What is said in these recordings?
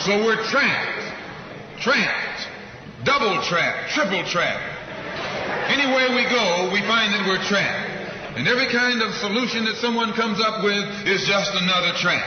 So we're trapped, double trapped, triple trapped. Anywhere we go, we find that we're trapped. And every kind of solution that someone comes up with is just another trap.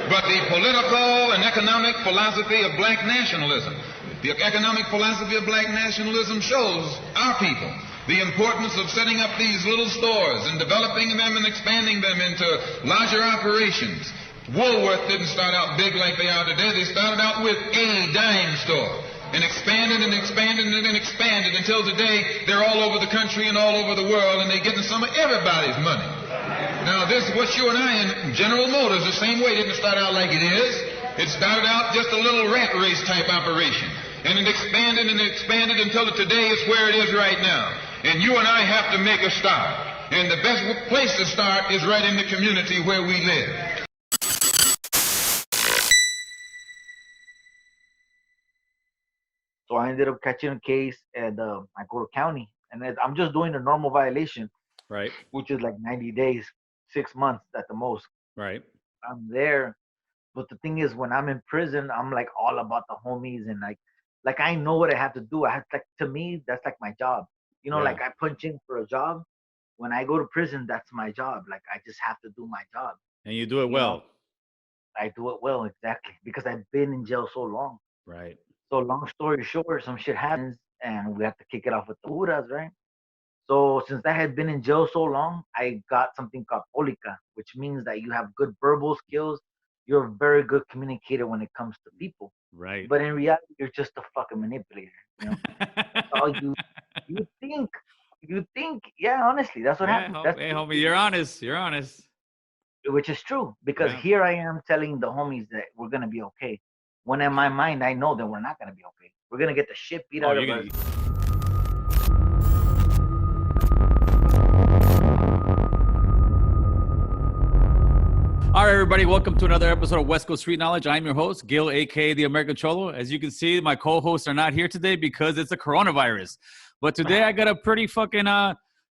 But the political and economic philosophy of black nationalism, the economic philosophy of black nationalism shows our people the importance of setting up these little stores and developing them and expanding them into larger operations. Woolworth didn't start out big like they are today. They started out with a dime store and expanded and expanded and expanded until today they're all over the country and all over the world, and they're getting some of everybody's money. Now this, what you and I in General Motors, the same way, didn't start out like it is. It started out just a little rat race type operation, and it expanded and expanded until today it's where it is right now. And you and I have to make a start. And the best place to start is right in the community where we live. So I ended up catching a case, and I go to county, and I'm just doing a normal violation, Right. which is like 90 days, 6 months at the most. Right. I'm there, but the thing is, when I'm in prison, I'm like all about the homies, and like I know what I have to do. I have, like, to me, that's like my job. You know, Yeah. like I punch in for a job. When I go to prison, that's my job. Like I just have to do my job. And you do it You well. know, I do it well, exactly, because I've been in jail so long. Right. So long story short, some shit happens, and we have to kick it off with the Uras, right? So since I had been in jail so long, I got something called polica, which means that you have good verbal skills. You're a very good communicator when it comes to people. Right. But in reality, you're just a fucking manipulator. You know, that's all you think. You think, yeah. Honestly, that's what happens. That's Hey, homie, you're honest. You're honest. which is true, because Yeah. here I am telling the homies that we're gonna be okay. When in my mind, I know that we're not gonna be okay. We're gonna get the shit beat out of you're us. All right, everybody, welcome to another episode of West Coast Street Knowledge. I'm your host, Gil, aka the American Cholo. As you can see, my co-hosts are not here today because it's a coronavirus. But today I got a pretty fucking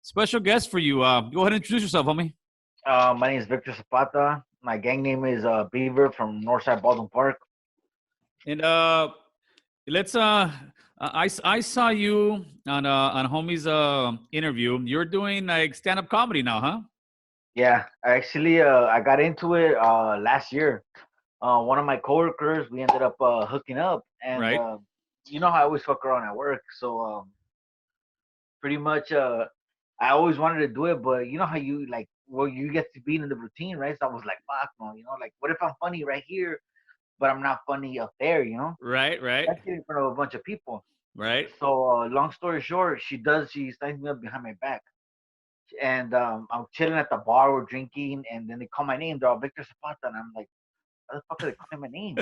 special guest for you. Go ahead and introduce yourself, homie. My name is Victor Zapata. My gang name is Beaver from Northside Baldwin Park. And let's I saw you on homie's interview. You're doing like stand-up comedy now, huh? Yeah, actually, I got into it last year. One of my coworkers, we ended up hooking up, and Right. you know how I always fuck around at work. So pretty much, I always wanted to do it, but you know how you like, well, you get to be in the routine, right? So I was like, fuck, no, you know, like, what if I'm funny right here, but I'm not funny up there, you know? Right. That's in front of a bunch of people. Right. So long story short, she signs me up behind my back. And I'm chilling at the bar, we're drinking, and then they call my name. They're all Victor Zapata, and I'm like, "Why the fuck are they calling my name?"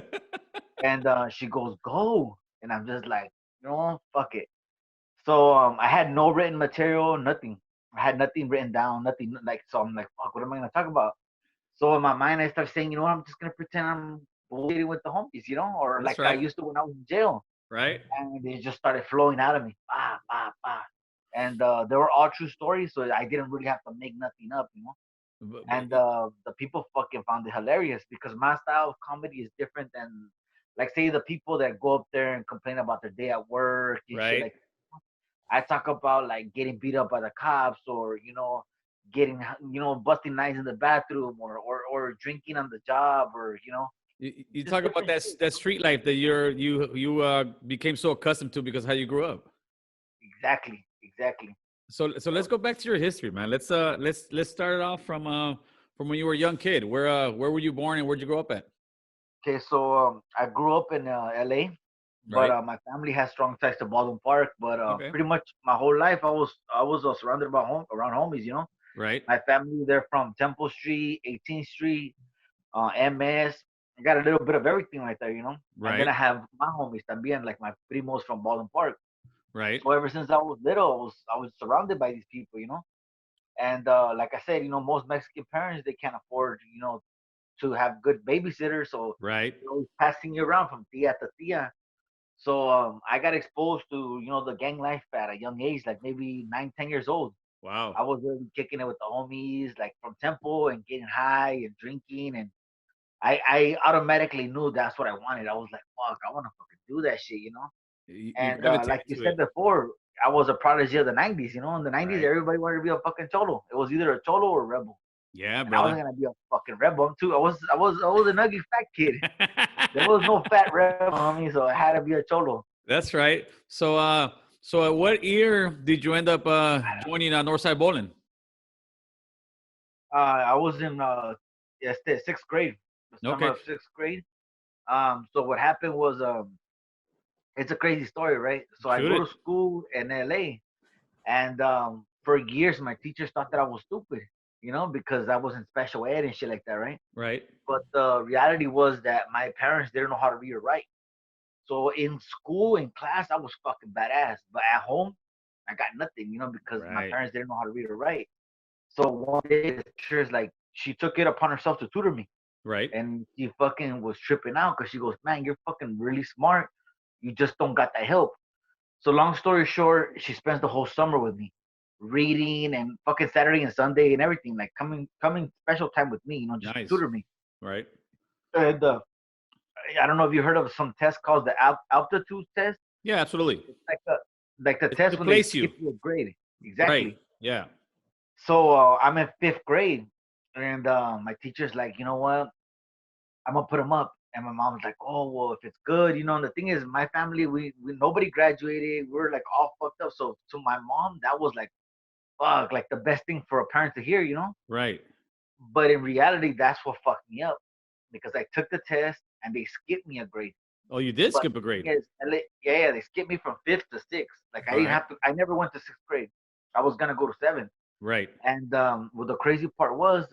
And she goes, "Go," and I'm just like, "You know, fuck it." So I had no written material, nothing. I had nothing written down, nothing like. So I'm like, "Fuck, what am I gonna talk about?" So in my mind, I start saying, "You know what? I'm just gonna pretend I'm bullshitting with the homies, you know, or That's like I right. used to when I was in jail." Right. And they just started flowing out of me. Bah, bah, bah. And they were all true stories, so I didn't really have to make nothing up, you know. And the people fucking found it hilarious because my style of comedy is different than, like, say, the people that go up there and complain about their day at work and shit. Right. Like, I talk about like getting beat up by the cops, or getting busting knives in the bathroom, or drinking on the job, or You just talk about different shit. that street life that you became so accustomed to because of how you grew up. Exactly. So let's go back to your history, man. Let's start it off from when you were a young kid. Where were you born and where'd you grow up at? Okay, so I grew up in LA, but Right. my family has strong ties to Baldwin Park. But Okay. pretty much my whole life, I was surrounded by around homies. You know, Right. my family, they're from Temple Street, 18th Street, MS. I got a little bit of everything right there. You know, and then Right. I have my homies también, like my primos from Baldwin Park. Right. So ever since I was little, I was surrounded by these people. You know, and like I said, most Mexican parents, they can't afford to have good babysitters, so Right. they're always passing you around from tia to tia. So I got exposed to the gang life at a young age, like maybe 9, 10 years old. Wow. I was really kicking it with the homies, like from Temple, and getting high and drinking, and I automatically knew that's what I wanted. I was like, fuck, I want to fucking do that shit, You And like gravitated you to said it. before, I was a prodigy of the '90s. In the '90s, Right. everybody wanted to be a fucking cholo. It was either a cholo or a rebel. Yeah, And I brother. wasn't gonna be a fucking rebel too. I was an ugly fat kid. There was no fat rebel on me, so I had to be a cholo. That's right. So at what year did you end up joining Northside Bowling? I was in yes, the sixth grade, the summer Okay. of sixth grade. So what happened was it's a crazy story, right? So I Shoot go it. to school in LA, and for years my teachers thought that I was stupid, because I was in special ed and shit like that, right? Right. But the reality was that my parents didn't know how to read or write. So in school, in class, I was fucking badass. But at home, I got nothing, because my Right. parents didn't know how to read or write. So one day, the teacher's like, she took it upon herself to tutor me. Right. And she fucking was tripping out because she goes, man, you're fucking really smart. You just don't got that help. So long story short, she spends the whole summer with me, reading and fucking Saturday and Sunday and everything, like coming special time with me, just to Nice. tutor me. Right. And I don't know if you heard of some test called the altitude test. Yeah, absolutely. It's like the It's test to when they place you. skip you a grade. Right. Exactly. Yeah. So I'm in fifth grade, and my teacher's like, you know what? I'm gonna put him up. And my mom's like, oh well, if it's good, And the thing is, my family, we nobody graduated. We're like all fucked up. So to my mom, that was like, fuck, like the best thing for a parent to hear. Right. But in reality, that's what fucked me up because I took the test and they skipped me a grade. Oh, you did But skip a the grade. thing is, yeah, they skipped me from fifth to sixth. Like I All didn't right. have to. I never went to sixth grade. I was gonna go to seventh. Right. And well, the crazy part was,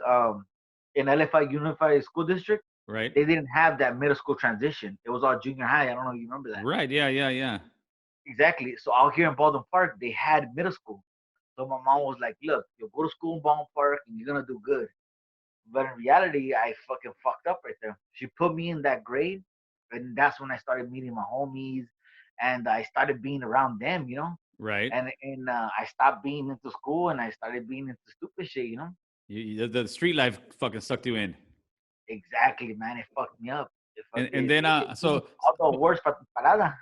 in LFI Unified School District, Right. they didn't have that middle school transition. It was all junior high. I don't know if you remember that. Right. Yeah. Yeah. Yeah. Exactly. So out here in Baldwin Park, they had middle school. So my mom was like, "Look, you'll go to school in Baldwin Park, and you're gonna do good." But in reality, I fucking fucked up right there. She put me in that grade, and that's when I started meeting my homies, and I started being around them. Right. And I stopped being into school, and I started being into stupid shit. The street life fucking sucked you in. Exactly, man. It fucked me up. It And fucking then it gave me all the words para tu parada.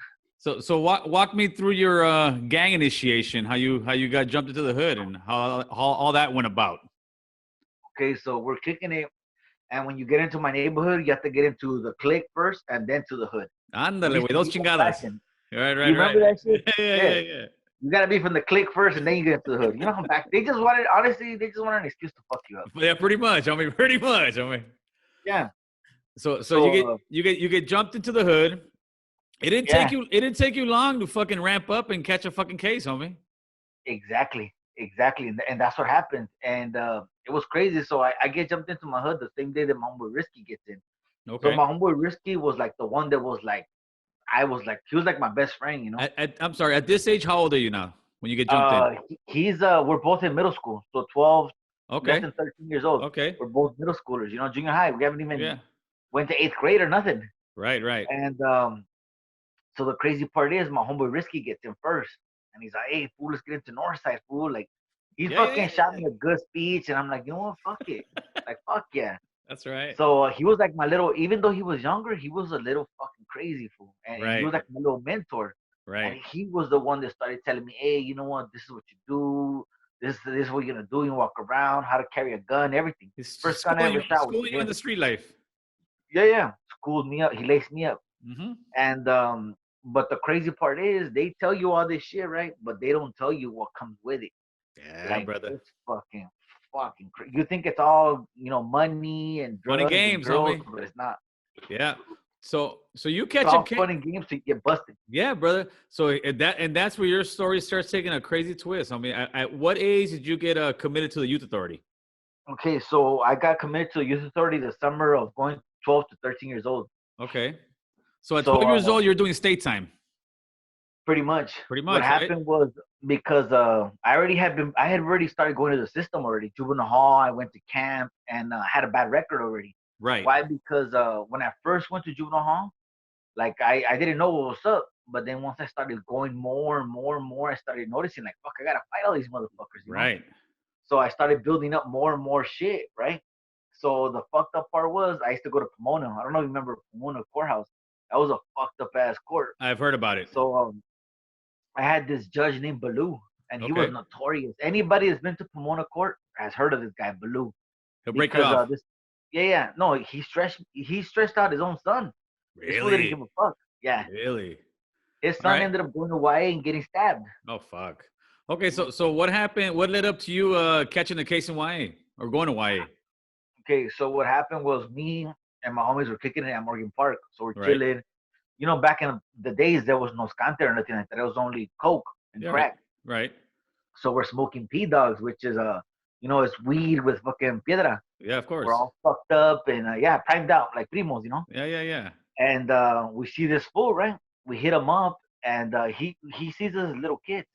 so walk me through your gang initiation, how you got jumped into the hood and how all that went about. Okay, so we're kicking it, and when you get into my neighborhood, you have to get into the clique first, and then to the hood. It Ándale, used güey, to dos be old chingadas. fashioned. Right, You right, right. remember that shit? Yeah, yeah, Yeah. yeah, yeah. You gotta be from the clique first, and then you get into the hood. You know how back they just wanted, honestly, they just wanted an excuse to fuck you up. Yeah, pretty much. I mean, pretty much. I mean, Yeah. so you get So you get jumped into the hood. yeah, It didn't take you long to fucking ramp up and catch a fucking case, homie. exactly, and that's what happened. And it was crazy. So I get jumped into my hood the same day that my homeboy Risky gets in. So Okay. my homeboy Risky was like the one that was like, I was like, he was like my best friend. I'm sorry. At this age, how old are you now when you get jumped in? He's we're both in middle school, so 12, less Okay. than 13 years old. Okay. We're both middle schoolers, junior high. We haven't even Yeah. went to eighth grade or nothing. Right. Right. And so the crazy part is my homeboy Risky gets in first, and he's like, "Hey, fool, let's get into Northside, fool." Like he Yeah. fucking shot me a good speech, and I'm like, you know what, fuck it, like fuck yeah. That's right. So he was like my little, even though he was younger, he was a little fucking crazy fool, and he Right. was like my little mentor. And Right. he was the one that started telling me, hey, you know what? This is what you do. This is what you're gonna do. You walk around, how to carry a gun, everything. He's First gun I ever shot was schooling you in him. the street life. Yeah. Schooled me up. He laced me up. Mm-hmm. And but the crazy part is they tell you all this shit, right? But they don't tell you what comes with it. Yeah, Like brother. it's fucking crazy. You think it's all money and Fun and drugs and games, girls, homie. but it's not. Yeah. So you It's catch all a case. fun and games to get busted. Yeah, brother. So that's where your story starts taking a crazy twist. I mean, at what age did you get committed to the youth authority? Okay, so I got committed to the youth authority the summer of going 12 to 13 years old. Okay. So at So 12 years old, you're doing state time. pretty much. Pretty What much, right? happened was because I had already started going to the system already. Juvenile hall, I went to camp, and had a bad record already. Right. Why? Because when I first went to juvenile hall, like I didn't know what was up. But then once I started going more and more and more, I started noticing like, fuck, I gotta fight all these motherfuckers. Right. So I started building up more and more shit, right? So the fucked up part was I used to go to Pomona. I don't know if you remember Pomona Courthouse. That was a fucked up ass court. I've heard about it. So I had this judge named Baloo, and he was Okay. notorious. Anybody that's been to Pomona Court has heard of this guy, Baloo. He'll break you Because off. no, he stressed out his own son. This fool didn't Really? give a fuck. Yeah, Really? his All son right. ended up going to YA and getting stabbed. Oh fuck. Okay, so what happened? What led up to you catching the case in YA or going to YA? Okay, so what happened was me and my homies were kicking it at Morgan Park. So we're Right. chilling. You know, back in the days, there was no scante or nothing like that. It was only coke and Yeah, crack. right. So we're smoking P-Dogs, which is it's weed with fucking piedra. Yeah, of course. We're all fucked up and primed out like primos, Yeah. And we see this fool, right? We hit him up, and he sees us as little kids.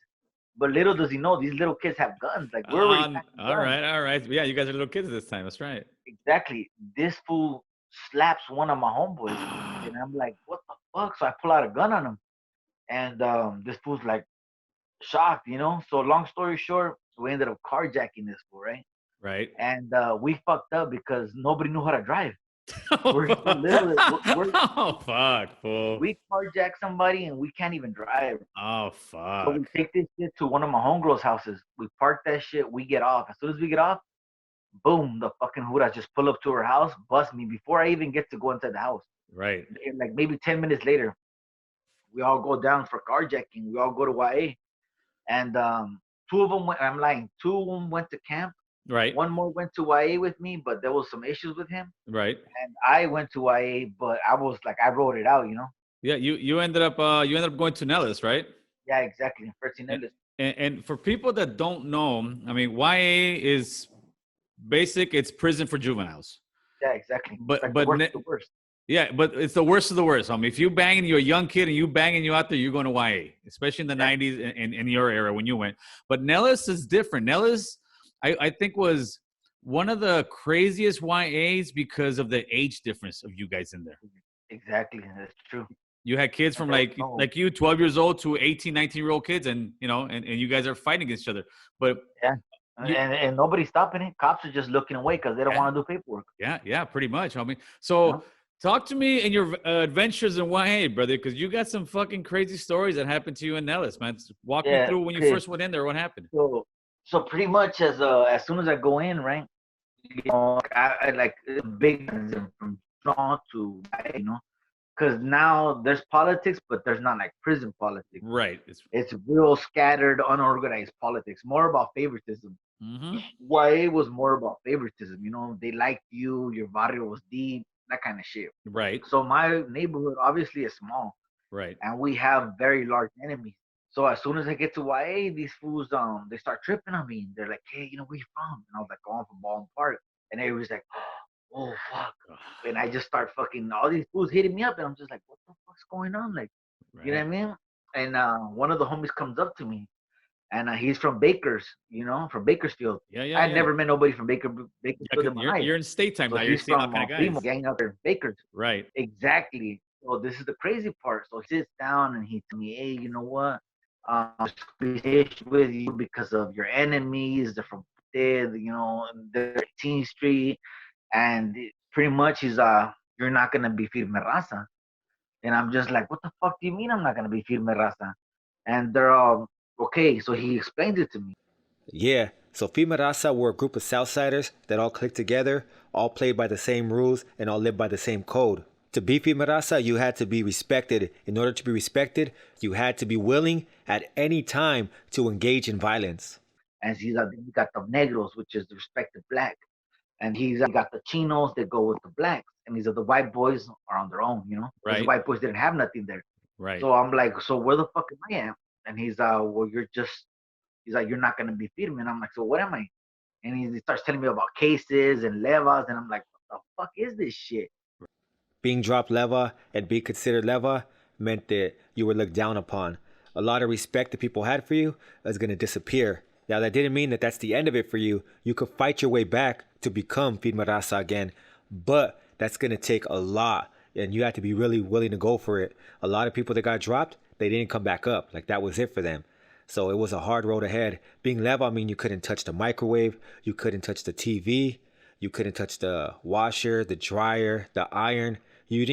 But little does he know, these little kids have guns. Like, we're already packing All guns. right. Yeah, you guys are little kids this time. That's right. Exactly. This fool slaps one of my homeboys, and I'm like, what the fuck? So I pull out a gun on him, and this fool's like shocked, So long story short, we ended up carjacking this fool, right? Right. And we fucked up because nobody knew how to drive. We're Oh fuck, fool. we carjack somebody and we can't even drive. Oh So we fuck. take this shit to one of my homegirls' houses. We park that shit. We get off. As soon as we get off, boom, the fucking Huras just pull up to her house, bust me before I even get to go inside the house. Right. And like maybe 10 minutes later, we all go down for carjacking. We all go to YA. And two of them went, I'm lying, two of them went to camp. Right. One more went to YA with me, but there was some issues with him. Right. And I went to YA, but I was like, I wrote it out, Yeah, you ended up going to Nellis, right? Yeah, exactly. Fertinellis. And for people that don't know, I mean, YA is basic. It's prison for juveniles. Yeah, exactly. But like but the worst. Yeah, but it's the worst of the worst. I mean, if you banging, you're a young kid and you banging you out there, you're going to YA, especially in the 90s and in your era when you went. But Nellis is different. Nellis, I think, was one of the craziest YAs because of the age difference of you guys in there. Exactly. That's true. You had kids from like you, 12 years old to 18, 19-year-old kids, and you guys are fighting against each other. But yeah. And nobody's stopping it. Cops are just looking away because they don't want to do paperwork. Yeah, pretty much, homie. So talk to me in your adventures in YA, brother, because you got some fucking crazy stories that happened to you in Nellis, man. Walk me through when you first went in there. What happened? So pretty much as soon as I go in, right, I like big from small to because now there's politics, but there's not like prison politics. Right. It's real scattered, unorganized politics, more about favoritism. Mm-hmm. YA was more about favoritism. They liked you, your barrio was deep, that kind of shit. Right. So my neighborhood obviously is small. Right. And we have very large enemies. So as soon as I get to YA, these fools they start tripping on me. They're like, hey, where you from? And I was like, oh, I'm from Baldwin Park. And everybody's like, oh fuck. And I just start fucking all these fools hitting me up, and I'm just like, what the fuck's going on? Like, you know what I mean? And one of the homies comes up to me, and he's from from Bakersfield. Yeah. I'd never met nobody from Bakersfield in my life. You're in state time now. You're He's seeing all from kind of guys. gang out there in Bakers. Right. Exactly. So this is the crazy part. So he sits down and he tells me, hey, you know what? With you because of your enemies. They're from there, they're 18th Street, and pretty much he's you're not gonna be firme raza. And I'm just like, what the fuck do you mean I'm not gonna be firme raza? And they're all okay. So he explains it to me. Yeah. So firme raza were a group of Southsiders that all clicked together, all played by the same rules, and all lived by the same code. To be firme raza, you had to be respected. In order to be respected, you had to be willing at any time to engage in violence. And he got the negros, which is the respected black. And he's got the chinos that go with the blacks. And these are the white boys are on their own, Right. The white boys didn't have nothing there. Right. So I'm like, so where the fuck am I at? And he's well, he's like, you're not going to be firme. And I'm like, so what am I? And he starts telling me about cases and levas. And I'm like, what the fuck is this shit? Being dropped leva and being considered leva meant that you were looked down upon. A lot of respect that people had for you is going to disappear. Now, that didn't mean that that's the end of it for you. You could fight your way back to become firme raza again, but that's going to take a lot, and you have to be really willing to go for it. A lot of people that got dropped, they didn't come back up. Like, that was it for them. So it was a hard road ahead. Being leva, I mean, you couldn't touch the microwave. You couldn't touch the TV. You couldn't touch the washer, the dryer, the iron. You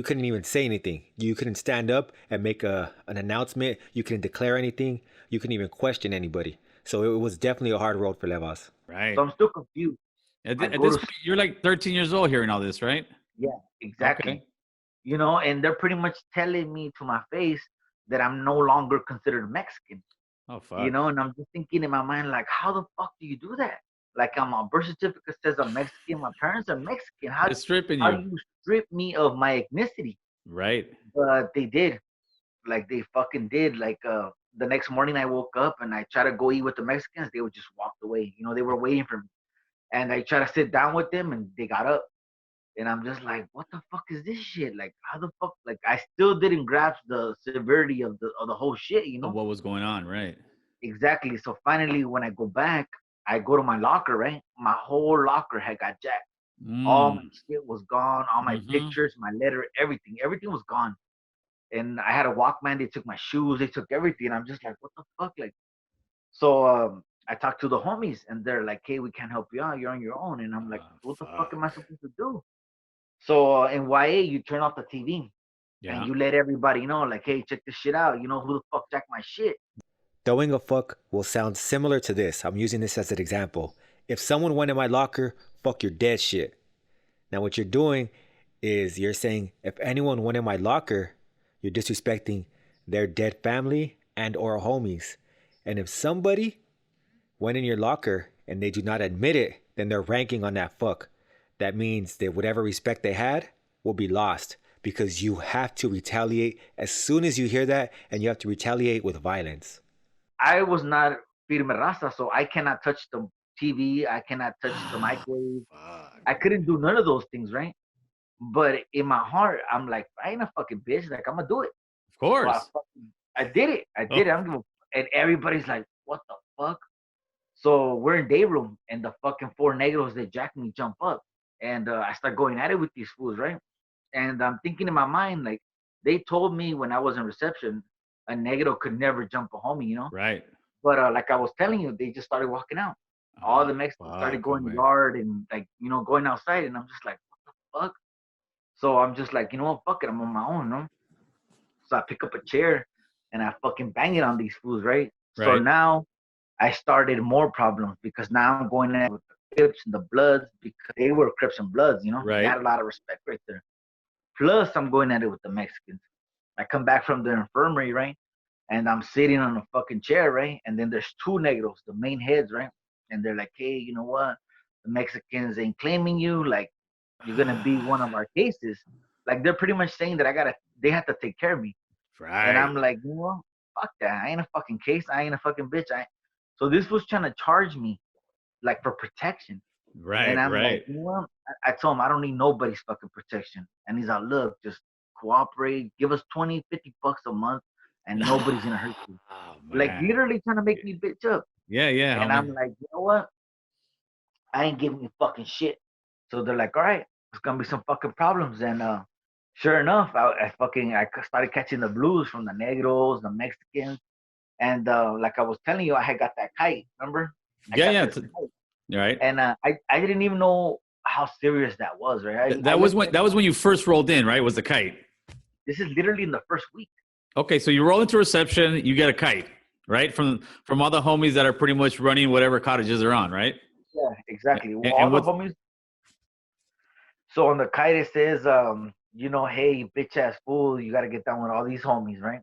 couldn't even say anything. You couldn't stand up and make an announcement. You couldn't declare anything. You couldn't even question anybody. So it was definitely a hard road for Levas. Right. So I'm still confused. At I this go point, to you're like 13 years old hearing all this, right? Yeah, exactly. Okay. You know, and they're pretty much telling me to my face that I'm no longer considered Mexican. Oh, fuck. You know, and I'm just thinking in my mind, like, how the fuck do you do that? Like, my birth certificate says I'm Mexican. My parents are Mexican. How It's stripping do you. you strip me of my ethnicity? Right. But they did. Like, they fucking did. Like, the next morning I woke up and I tried to go eat with the Mexicans. They would just walked away. You know, they were waiting for me. And I tried to sit down with them and they got up. And I'm just like, what the fuck is this shit? Like, how the fuck? Like, I still didn't grasp the severity of the whole shit, you know? What was going on, right? Exactly. So finally, when I go back, I go to my locker, right? My whole locker had got jacked. All my shit was gone. All my pictures, my letter, everything was gone. And I had a Walkman. They took my shoes. They took everything. I'm just like, what the fuck? Like, so I talked to the homies, and they're like, hey, we can't help you out. You're on your own. And I'm like, what the fuck am I supposed to do? So in YA, you turn off the TV and you let everybody know, like, hey, check this shit out. You know who the fuck jacked my shit? Throwing a fuck will sound similar to this. I'm using this as an example. If someone went in my locker, fuck your dead shit. Now what you're doing is you're saying if anyone went in my locker, you're disrespecting their dead family and or homies. And if somebody went in your locker and they do not admit it, then they're ranking on that fuck. That means that whatever respect they had will be lost because you have to retaliate as soon as you hear that, and you have to retaliate with violence. I was not firme raza, so I cannot touch the TV. I cannot touch the microwave. I couldn't do none of those things, right? But in my heart, I'm like, I ain't a fucking bitch. Like, I'm gonna do it. Of course. So I did it. I did it. And everybody's like, what the fuck? So we're in day room, and the fucking four negros that jacked me jump up. And I start going at it with these fools, right? And I'm thinking in my mind, like, they told me when I was in reception, a negro could never jump a homie, you know? Right. But like I was telling you, they just started walking out. All the Mexicans started going to the yard and, like, you know, going outside. And I'm just like, what the fuck? So I'm just like, you know what, fuck it, I'm on my own, no? So I pick up a chair and I fucking bang it on these fools, right? So now I started more problems because now I'm going in with the Crips and the Bloods because they were Crips and Bloods, you know? Right. They had a lot of respect right there. Plus, I'm going at it with the Mexicans. I come back from the infirmary, right? And I'm sitting on a fucking chair, right? And then there's two negros, the main heads, right? And they're like, hey, you know what? The Mexicans ain't claiming you. Like, you're going to be one of our cases. Like, they're pretty much saying that they have to take care of me. Right. And I'm like, you know, fuck that. I ain't a fucking case. I ain't a fucking bitch. So this was trying to charge me, like, for protection. Right. And I'm like, you know, I told him I don't need nobody's fucking protection. And he's like, look, just cooperate. Give us 20, 50 bucks a month, and nobody's going to hurt you. Oh, like, literally trying to make me bitch up. Yeah. And I'm like, you know what? I ain't giving you fucking shit. So they're like, all right, it's going to be some fucking problems. And sure enough, I started catching the blues from the negros, the Mexicans. And like I was telling you, I had got that kite, remember? Right. And I didn't even know how serious that was, right? That was when you first rolled in, right? Was the kite? This is literally in the first week. Okay, so you roll into reception, you get a kite, right? From all the homies that are pretty much running whatever cottages they're on, right? Yeah, exactly. And all the homies. So on the kite it says, you know, hey, bitch ass fool, you gotta get down with all these homies, right?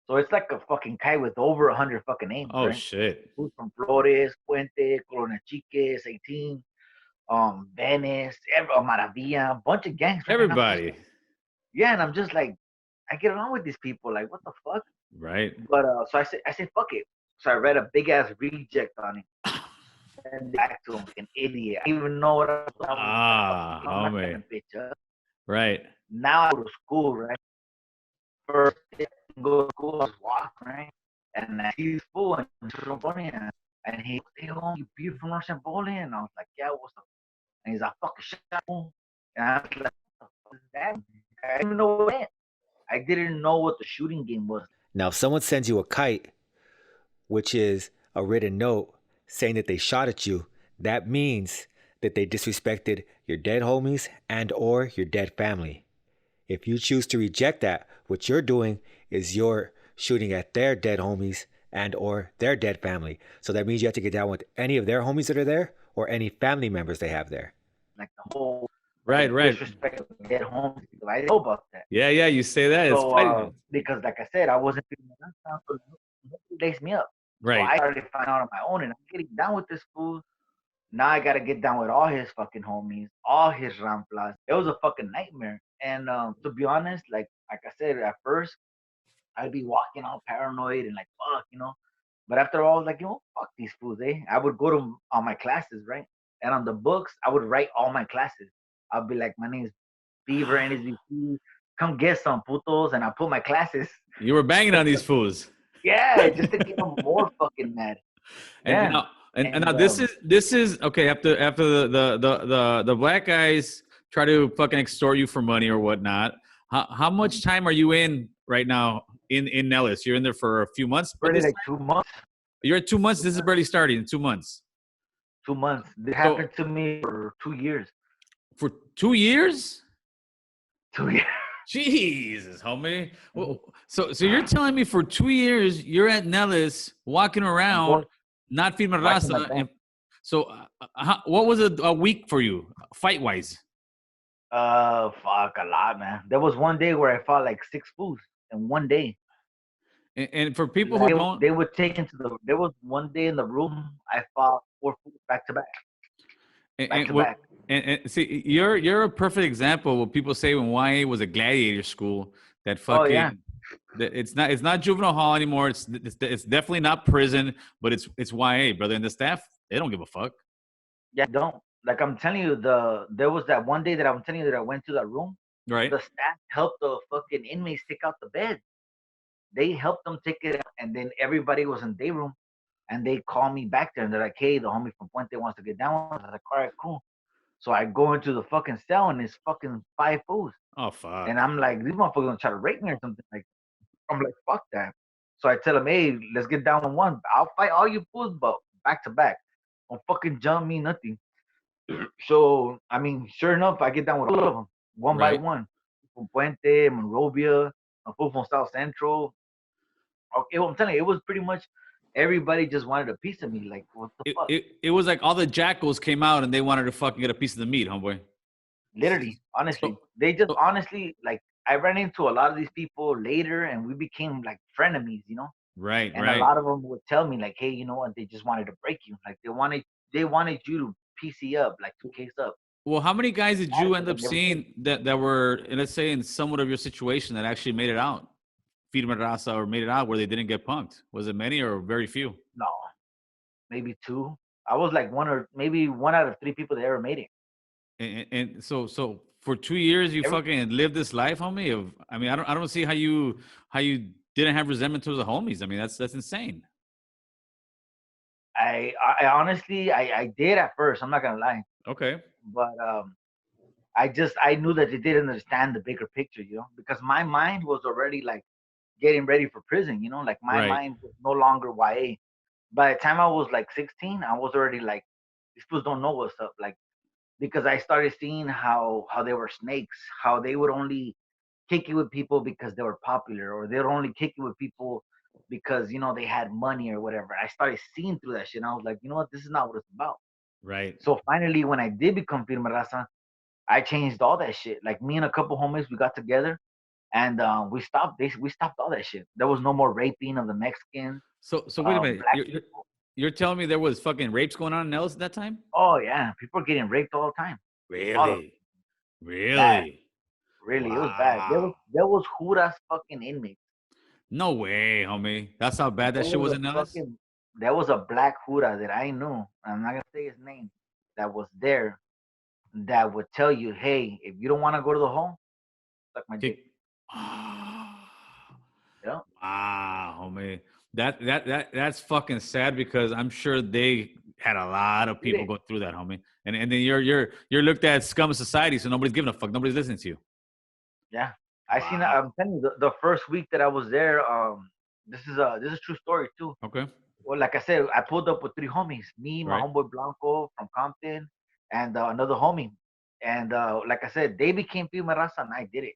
So it's like a fucking kite with over 100 fucking names. Oh, right? shit. Who's from Flores, Puente, Corona Chiques, 18, Venice, Maravilla, a bunch of gangs. Right? Everybody. Yeah, and I'm just like, I get along with these people. Like, what the fuck? Right. But so I said, fuck it. So I read a big ass reject on it. And back to him, an idiot. I didn't even know what I was talking about. Oh, man. Right. Now I go to school, right? First day I go to school, I was walking, right? And I see this fool and and he, hey, oh, you beer from Russian BOLEN? And I was like, yeah, what's up? And he's like, fucking shit. And I was like, what the fuck is that? I didn't even know what it meant. I didn't know what the shooting game was. Now, if someone sends you a kite, which is a written note saying that they shot at you, that means that they disrespected your dead homies and or your dead family. If you choose to reject that, what you're doing is you're shooting at their dead homies and or their dead family. So that means you have to get down with any of their homies that are there or any family members they have there. Like the whole Right. disrespect of dead homies. So I didn't know about that. Yeah, you say that. It's So because like I said, I wasn't feeling that, so nobody laced me up. right. So I started to find out on my own, and I'm getting down with this fool. Now I gotta get down with all his fucking homies, all his ramflas. It was a fucking nightmare. And to be honest, like I said, at first I'd be walking all paranoid and like fuck, you know. But after all, I was like, you know, fuck these fools, eh? I would go to all my classes, right? And on the books, I would write all my classes. I'll be like, my name is Beaver, NSVP. Come get some putos, and I put my classes. You were banging on these fools. Yeah, just to get them more fucking mad. And Yeah. now this is okay. After the black guys try to fucking extort you for money or whatnot. How much time are you in right now in Nellis? You're in there for a few months. Barely like 2 months. You're at 2 months. This is barely starting in 2 months. 2 months. This happened to me for 2 years. For 2 years? 2 years. Jesus, homie. Well, so you're telling me for 2 years you're at Nellis walking around, not feeding raza. And so, what was a week for you, fight wise? Fuck, a lot, man. There was one day where I fought like 6 fools in one day. And for people who don't, they would take into the. There was one day in the room I fought 4 fools back to back. And see, you're a perfect example of what people say when YA was a gladiator school. That fucking, it's not juvenile hall anymore. It's definitely not prison, but it's YA, brother. And the staff, they don't give a fuck. Yeah, don't. Like I'm telling you, there was that one day that I'm telling you that I went to that room. Right. The staff helped the fucking inmates take out the bed. They helped them take it out, and then everybody was in day room, and they called me back there, and they're like, "Hey, the homie from Puente wants to get down." I was like, "All right, cool." So I go into the fucking cell, and it's fucking 5 fools. Oh fuck. And I'm like, these motherfuckers gonna try to rape me or something. Like, I'm like, fuck that. So I tell them, hey, let's get down on one. I'll fight all you fools, but back to back. Don't fucking jump me, nothing. So I mean, sure enough, I get down with all of them, one by one. From Puente, Monrovia, a fool from South Central. Okay, well, I'm telling you, it was pretty much everybody just wanted a piece of me. Like, what the fuck? It was like all the jackals came out and they wanted to fucking get a piece of the meat, homeboy. Literally, honestly, they just honestly, like, I ran into a lot of these people later, and we became like frenemies, you know. Right. And a lot of them would tell me like, hey, you know what? They just wanted to break you. Like they wanted you to PC up, like to case up. Well, how many guys did you end up seeing that were, let's say, in somewhat of your situation that actually made it out? Feed Raza or made it out where they didn't get punked? Was it many or very few? No, maybe 2. I was like 1 or maybe 1 out of 3 people that ever made it. And so for 2 years you fucking lived this life, homie. I mean, I don't see how you didn't have resentment towards the homies. I mean, that's insane. I honestly I did at first. I'm not gonna lie. Okay. But I knew that they didn't understand the bigger picture, you know, because my mind was already like getting ready for prison, you know, like my mind was no longer YA. By the time I was like 16, I was already like, these fools don't know what's up, like, because I started seeing how they were snakes, how they would only kick it with people because they were popular, or they would only kick it with people because, you know, they had money or whatever. I started seeing through that shit, and I was like, you know what, this is not what it's about. Right. So finally, when I did become Firme Raza, I changed all that shit. Like me and a couple homies, we got together, and we stopped all that shit. There was no more raping of the Mexicans. So wait a minute. You're telling me there was fucking rapes going on in Nellis at that time? Oh yeah, people are getting raped all the time. Really? Bad. Really, wow. It was bad. There was Judas fucking inmates. No way, homie. That's how bad that shit was in Nellis? There was a black Judas that I knew. I'm not gonna say his name. That was there. That would tell you, hey, if you don't want to go to the hole, suck my dick. Yeah. Wow, homie. That's fucking sad because I'm sure they had a lot of people go through that, homie. And then you're looked at scum of society, so nobody's giving a fuck. Nobody's listening to you. Yeah. I seen that. I'm telling you, the first week that I was there, this is a true story too. Okay. Well, like I said, I pulled up with 3 homies. Me, my homeboy Blanco from Compton, and another homie. And like I said, they became Prima Raza and I did it,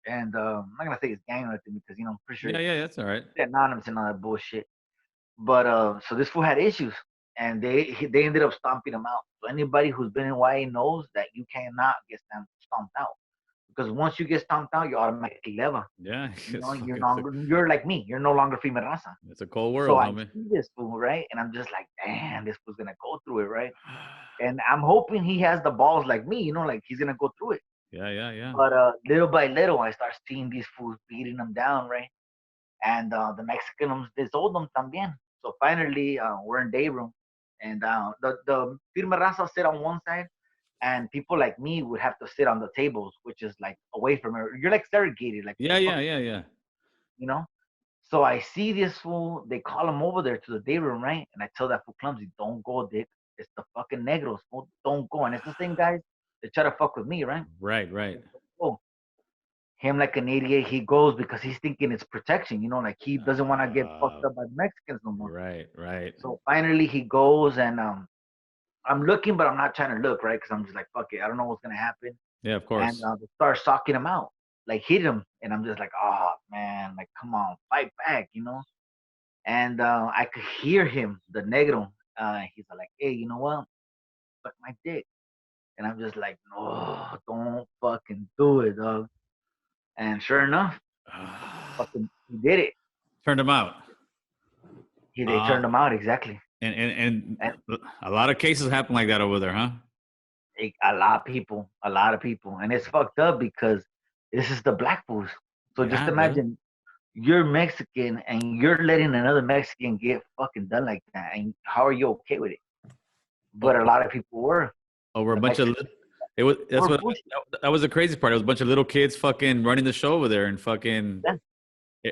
and I'm not gonna say it's gang or anything because I'm pretty sure Yeah, it's yeah, that's all right. anonymous and all that bullshit. But so this fool had issues, and they ended up stomping him out. So anybody who's been in YA knows that you cannot get stomped out because once you get stomped out, you automatically leva. Yeah, it's You're fucking. you're like me. You're no longer female raza. It's a cold So world, I homie. see this fool right, and I'm just like, damn, this fool's gonna go through it, right? And I'm hoping he has the balls like me, like he's gonna go through it. Yeah, yeah, yeah. But little by little, I start seeing these fools beating them down, right? And the Mexicans disowned them también. So finally, we're in day room, and the firma raza sit on one side, and people like me would have to sit on the tables, which is like away from her. You're like segregated, like Yeah, yeah, yeah, yeah. you know. So I see this fool. They call him over there to the day room, right? And I tell that fool clumsy, "Don't go, Dick. It's the fucking negros. Fool. Don't go." And it's the same guys that try to fuck with me, right? Right, right. Oh, him like an idiot, he goes because he's thinking it's protection, like he doesn't want to get fucked up by the Mexicans no more. Right, right. So finally he goes and I'm looking, but I'm not trying to look, right? Because I'm just like, fuck it, I don't know what's gonna happen. Yeah, of And course. they start socking him out, like hit him, and I'm just like, oh man, like come on, fight back. And I could hear him, the negro. He's like, hey, you know what? Suck my dick. And I'm just like, no, don't fucking do it, dog. And sure enough, fucking he did it. Turned him out. They turned him out exactly. And And a lot of cases happen like that over there, huh? a lot of people, and it's fucked up because this is the black fools. So just Yeah, dude. imagine you're Mexican and you're letting another Mexican get fucking done like that, and how are you okay with it? But a lot of people were. Over a The bunch of Mexicans it was that's were what pushing. that was the crazy part. It was a bunch of little kids fucking running the show over there and fucking. Yeah.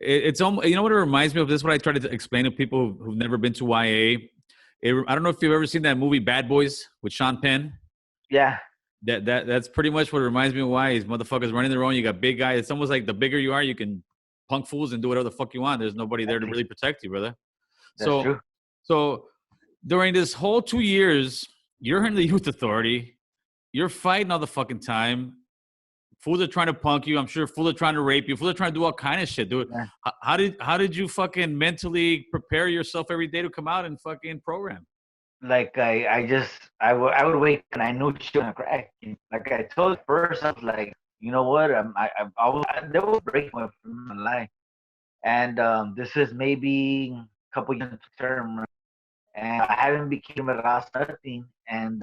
It's almost, you know what it reminds me of. This is what I try to explain to people who've never been to YA. I don't know if you've ever seen that movie Bad Boys with Sean Penn. Yeah, That's pretty much what it reminds me of. Why is motherfuckers running their own? You got big guys. It's almost like the bigger you are, you can punk fools and do whatever the fuck you want. There's nobody there to really protect you, brother. that's true. So during this whole 2 years, you're in the youth authority. You're fighting all the fucking time. Fools are trying to punk you. I'm sure fools are trying to rape you. Fools are trying to do all kind of shit, dude. Yeah. How did you fucking mentally prepare yourself every day to come out and fucking program? Like I would wait and I knew she was gonna crack. Like I told her first, I was like, you know what? They will break my life. And this is maybe a couple years into term, right? And I haven't became a ras nothing. And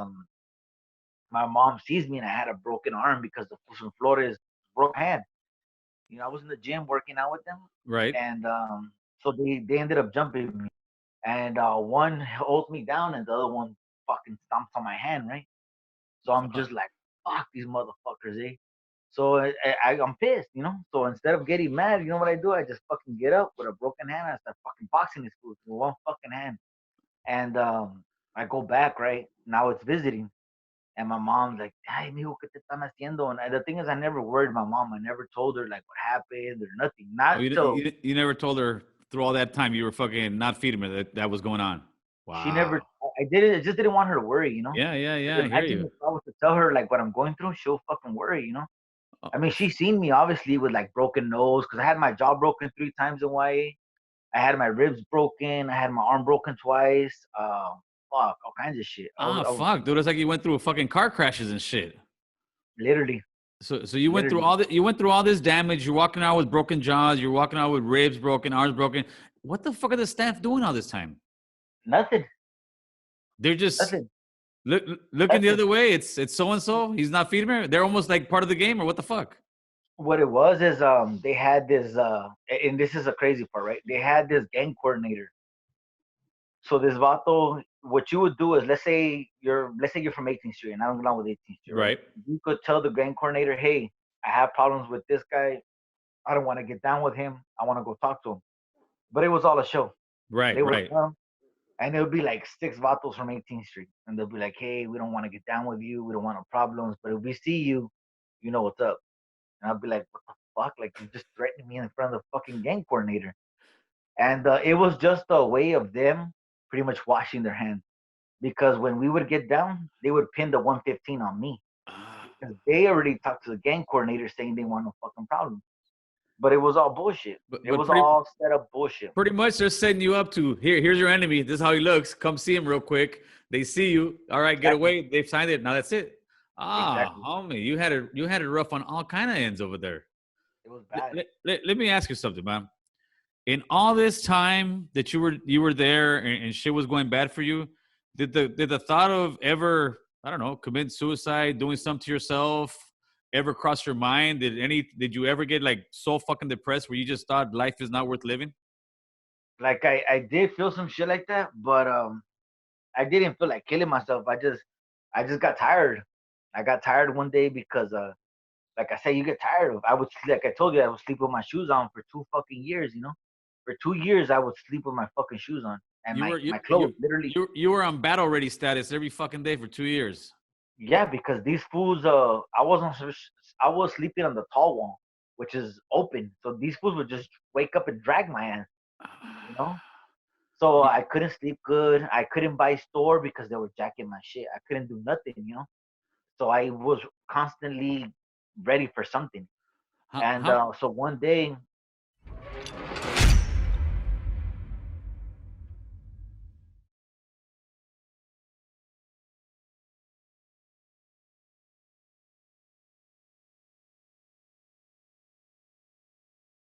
my mom sees me, and I had a broken arm because the Fusion Flores broke hand. I was in the gym working out with them, Right. and so they ended up jumping me, and one holds me down, and the other one fucking stomps on my hand, right? So I'm just like, fuck these motherfuckers, eh? So I'm pissed. So instead of getting mad, you know what I do? I just fucking get up with a broken hand and I start fucking boxing these fools with one fucking hand. And I go back, right? Now it's visiting. And my mom's like, ay, mijo, ¿qué te están haciendo? And the thing is, I never worried my mom. I never told her, like, what happened or nothing. Oh, Not till you never told her through all that time you were fucking not feeding her that was going on. she Wow. never, I did it. I just didn't want her to worry. Yeah, yeah, yeah. But I hear imagine you. if I was to tell her, like, what I'm going through, she'll fucking worry. Oh, I mean, she's seen me obviously with like broken nose because I had my jaw broken 3 times in YA. I had my ribs broken. I had my arm broken twice. Fuck, all kinds of shit. I was fuck, dude. It's like you went through fucking car crashes and shit. literally, So you went through all that. You went through all this damage. You're walking out with broken jaws. You're walking out with ribs broken, arms broken. What the fuck are the staff doing all this time? nothing, They're just nothing, looking the nothing. other way. It's so and so. He's not feeding her. They're almost like part of the game, or what the fuck? What it was is they had this and this is a crazy part, right? They had this gang coordinator. So this vato, what you would do is let's say you're from 18th Street and I don't get along with 18th Street, right? Right, You could tell the gang coordinator, hey, I have problems with this guy. I don't want to get down with him. I want to go talk to him. But it was all a show. right, They would right. come and it would be like six vatos from 18th Street. And they'll be like, hey, we don't want to get down with you. We don't want no problems. But if we see you, you know what's up. And I'll be like, what the fuck? Like, you just threatened me in front of the fucking gang coordinator. And it was just a way of them pretty much washing their hands. Because when we would get down, they would pin the 115 on me. Because they already talked to the gang coordinator saying they want no fucking problem. But it was all bullshit. It But was all set up bullshit. pretty much they're setting you up to here's your enemy. This is how he looks. Come see him real quick. They see you. All right, get away. They've signed it. Now that's it. Exactly. Homie, you had it rough on all kind of ends over there. It was bad. Let me ask you something, man. In all this time that you were there and shit was going bad for you, did the thought of ever, I don't know, committing suicide, doing something to yourself, ever cross your mind? Did you ever get like so fucking depressed where you just thought life is not worth living? Like I did feel some shit like that, but I didn't feel like killing myself. I just got tired. I got tired one day because like I said, you get tired of. Like I told you, I would sleep with my shoes on for 2 fucking years. For 2 years, I would sleep with my fucking shoes on and my clothes literally. You were on battle ready status every fucking day for 2 years. Yeah, because these fools, I was sleeping on the tall wall, which is open. So these fools would just wake up and drag my ass, you know. So I couldn't sleep good. I couldn't buy store because they were jacking my shit. I couldn't do nothing. So I was constantly ready for something. How, And how so one day